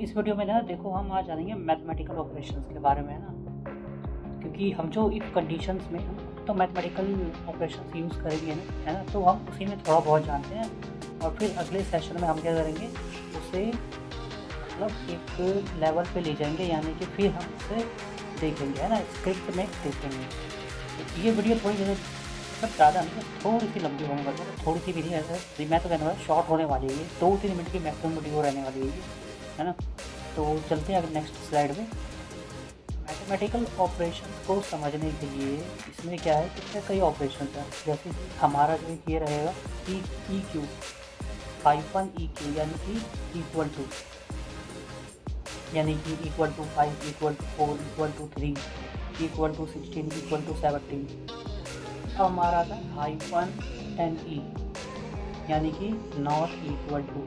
इस वीडियो में ना देखो हम आज जानेंगे मैथमेटिकल ऑपरेशंस के बारे में, है ना। क्योंकि हम जो इफ कंडीशंस में तो मैथमेटिकल ऑपरेशंस यूज़ करेंगे ना, है ना, तो हम उसी में थोड़ा बहुत जानते हैं और फिर अगले सेशन में हम क्या करेंगे, उसे मतलब एक लेवल पे ले जाएंगे, यानी कि फिर हम उसे देखेंगे, है ना, स्क्रिप्ट में देखेंगे। तो ये वीडियो थोड़ी मतलब ज़्यादा नहीं, थोड़ी सी लंबी होने वाली है, थोड़ी सी भी नहीं, ऐसा मैं तो कहने वाला शॉर्ट होने वाली है, 2-3 मिनट की मैक्सिमम वीडियो रहने वाली है ना। तो चलते हैं अगर नेक्स्ट स्लाइड में। मैथमेटिकल ऑपरेशंस को समझने के लिए इसमें क्या है, इसमें कई ऑपरेशंस हैं। जैसे कि हमारा जो ये रहेगा E Q hyphen E Q, यानी कि इक्वल टू, यानी कि equal to 5, equal to 4, equal to 3, equal to 16, equal to 17। अब हमारा था हाइफन एन ई, यानी कि नॉट इक्वल टू,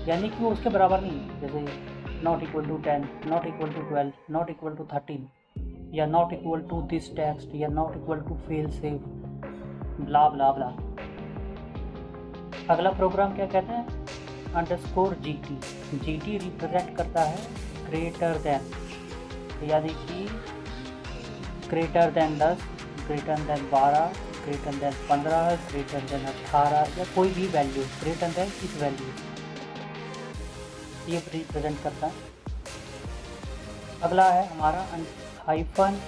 यानी कि वो उसके बराबर नहीं है। जैसे not equal to 10, not equal to 12, not equal to 13, या not equal to this text, या not equal to fail save, blah blah blah. अगला प्रोग्राम क्या कहते हैं, अंडरस्कोर जीटी। जीटी रिप्रेजेंट करता है ग्रेटर देन, यानी कि greater than 10, greater than 12, greater than 15, greater than 18, या कोई भी वैल्यू ग्रेटर देन इस वैल्यू, ये रिप्रेजेंट करता है। अगला है हमारा हाइफन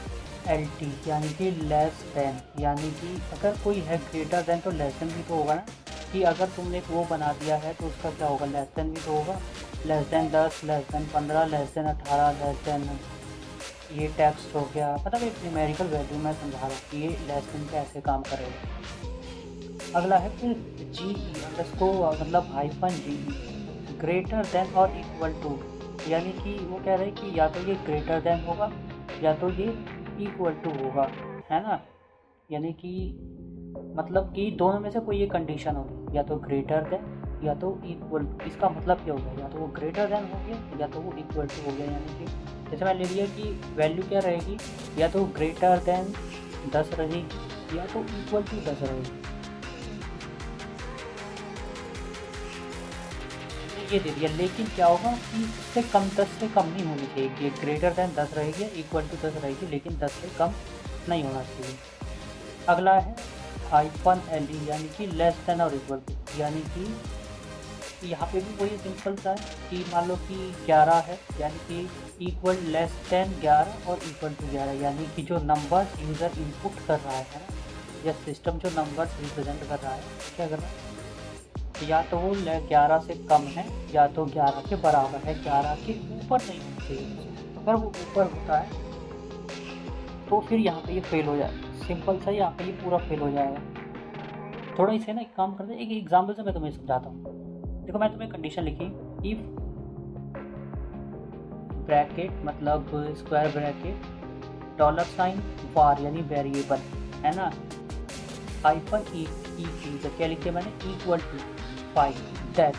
एल टी, यानी कि लेस देन, यानी कि अगर कोई है ग्रेटर देन तो लेस देन भी तो होगा ना, कि अगर तुमने वो बना दिया है तो उसका क्या होगा, लेस देन भी तो होगा। Less than 10, less than 15, less than 18, less than ये टेक्स्ट हो गया, मतलब एक न्यूमेरिकल वैल्यू मैं समझा रहा हूँ कि ये लेस देन कैसे काम करेगा। अगला है फिर जी ई अंडरस्कोर, मतलब हाइफन जी ई, ग्रेटर देन और इक्वल टू, यानी कि वो कह रहे हैं कि या तो ये ग्रेटर देन होगा या तो ये इक्वल टू होगा, है ना। यानी कि मतलब कि दोनों में से कोई एक कंडीशन होगी, या तो ग्रेटर देन या तो इक्वल। इसका मतलब क्या होगा, या तो वो ग्रेटर देन हो गया या तो वो इक्वल टू हो गया। यानी कि जैसे मैं ले लिया कि वैल्यू क्या रहेगी, या तो ग्रेटर देन 10 रहेगी या तो इक्वल टू 10 रहेगी। ये दे दिया, लेकिन क्या होगा कि इससे कम 10 से कम नहीं होनी चाहिए, कि ग्रेटर देन 10 रहेगी या इक्वल टू 10 रहेगी, लेकिन 10 से कम नहीं होना चाहिए। अगला है हाइफन एल ई, यानी कि लेस देन और इक्वल टू, यानी कि यहाँ पे भी वही सिंपल सा है कि मान लो कि 11 है, यानी कि इक्वल लेस देन 11 और इक्वल टू 11, यानी कि जो नंबर्स यूज़र इनपुट कर रहा है ना, या सिस्टम जो नंबर्स रिप्रेजेंट कर रहा है, क्या कर रहा है, या तो वो 11 से कम है या तो 11 के बराबर है, 11 के ऊपर नहीं होना चाहिए। अगर वो ऊपर होता है तो फिर यहाँ पे ये फेल हो जाएगा। सिंपल सा यहाँ पे ये पूरा फेल हो जाएगा। थोड़ा इसे ना एक काम करते हैं, एक एग्जाम्पल से मैं तुम्हें समझाता हूँ। देखो मैं तुम्हें कंडीशन लिखी, इफ ब्रैकेट मतलब स्क्वायर ब्रैकेट डॉलर साइन वार, यानी वेरिएबल, है ना, हाइफन ई की, तो क्या लिखे मैंने, इक्वल टू 5 दैट,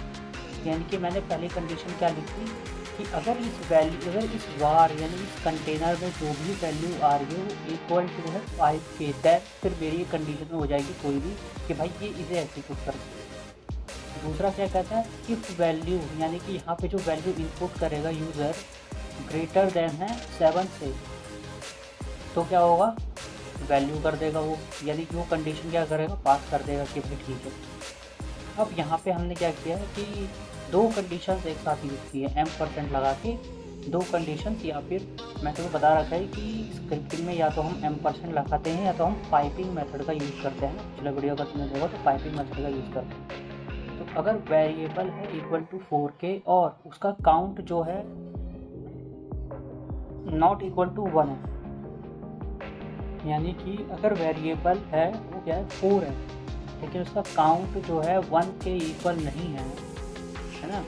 यानी कि मैंने पहली कंडीशन क्या लिखी कि अगर इस वैल्यू, अगर इस वार यानी इस कंटेनर में जो भी वैल्यू आ रही है वो इक्वल टू है 5 के, दैट फिर मेरी कंडीशन में हो जाएगी कोई भी कि भाई ये इसे एग्जीक्यूट कर। दूसरा क्या कहता है, इफ वैल्यू, यानी कि यहाँ पे जो वैल्यू इनपुट करेगा यूज़र ग्रेटर देन है 7 से, तो क्या होगा, वैल्यू कर देगा वो, यानी कि वो कंडीशन क्या करेगा, पास कर देगा कि भाई ठीक है। अब यहाँ पे हमने क्या किया है कि दो कंडीशंस एक साथ यूज़ की है, M% लगा के दो कंडीशंस, या फिर मैं तुम्हें बता रखा है कि स्क्रिप्टिंग में या तो हम M% लगाते हैं या तो हम पाइपिंग मेथड का यूज़ करते हैं ना। पिछले वीडियो का तुमने देखा तो पाइपिंग मेथड का यूज़ करते हैं। तो अगर वेरिएबल है इक्वल टू 4 के और उसका काउंट जो है नॉट इक्वल टू 1 है, यानी कि अगर वेरिएबल है वो क्या है 4 है, लेकिन उसका काउंट जो है 1 के इक्वल नहीं है ना,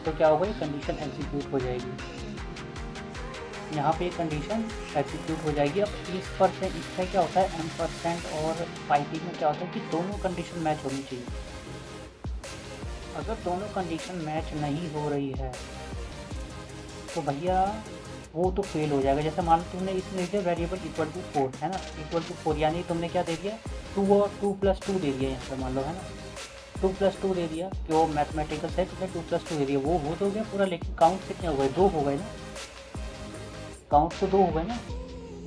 तो क्या होगा, ये कंडीशन एग्जीक्यूट हो जाएगी। यहाँ पे कंडीशन एग्जीक्यूट हो जाएगी। अब इस पर से इसका क्या होता है, M% और पाइपिंग में क्या होता है कि दोनों कंडीशन मैच होनी चाहिए। अगर दोनों कंडीशन मैच नहीं हो रही है तो भैया वो तो फेल हो जाएगा। जैसे मान लो तुमने इसमें लिख दिया वेरिएबल इक्वल टू 4, है ना, इक्वल टू 4, यानी तुमने क्या दे दिया, 2 और 2 + 2 दे दिया यहाँ पे, मान लो, है ना, 2+2 दे दिया कि वो मैथमेटिकल सेट में 2+2 दे दिया, वो हो तो गया पूरा, लेकिन काउंट कितने हो गए, 2 हो गए ना, काउंट तो 2 हो गए ना।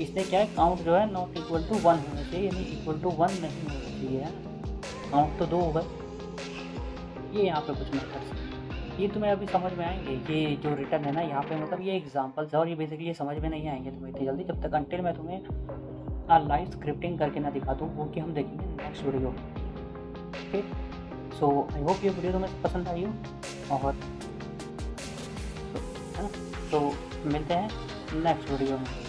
इसलिए क्या है, काउंट जो है नॉट इक्वल टू 1 होना चाहिए, यानी इक्वल टू 1 नहीं होना चाहिए, है ना। काउंट तो 2 हो गए। ये यहाँ पे कुछ मेथड्स ये तुम्हें अभी समझ में आएंगे, ये जो रिटर्न है ना यहाँ पे, मतलब ये एग्जांपल्स है और ये बेसिकली ये समझ में नहीं आएंगे तुम्हें इतनी जल्दी, जब तक अंटिल मैं तुम्हें लाइव स्क्रिप्टिंग करके ना दिखा दूँ, वो कि हम देखेंगे नेक्स्ट वीडियो में। ओके, सो आई होप ये वीडियो तुम्हें पसंद आई हो, और है ना, तो मिलते हैं नेक्स्ट वीडियो में।